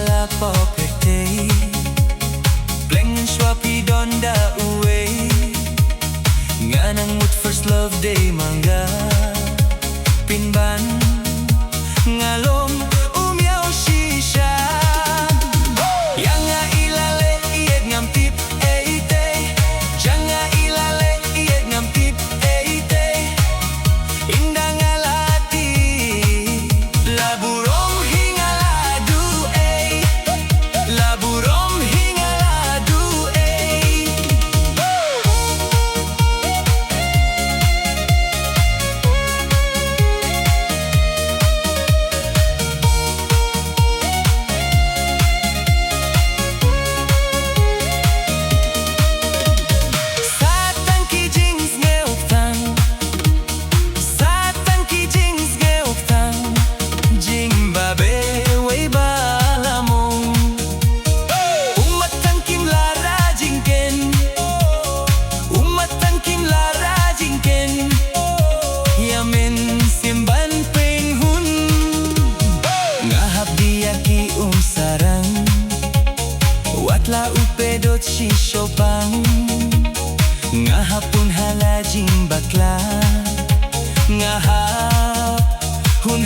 la popete Blengen swapi donda uwe Nganang mood first love day mangga Pinban ngalong umyaw shisha Yang nga ilale ied ngam tip eite Janga ilale ied ngam tip eite Indah ngalati Laburom hingaladu Laburom hingaladu Satan ki jings ngeoktang Satan ki jings ngeoktang Jing babe way balamong Umatan kim lara jingken Umatan kim lara jingken Yamen simban penghun Ngahap dia ki sarang Watla upedot shishopang Ngahapun halajing bakla Ngahap hun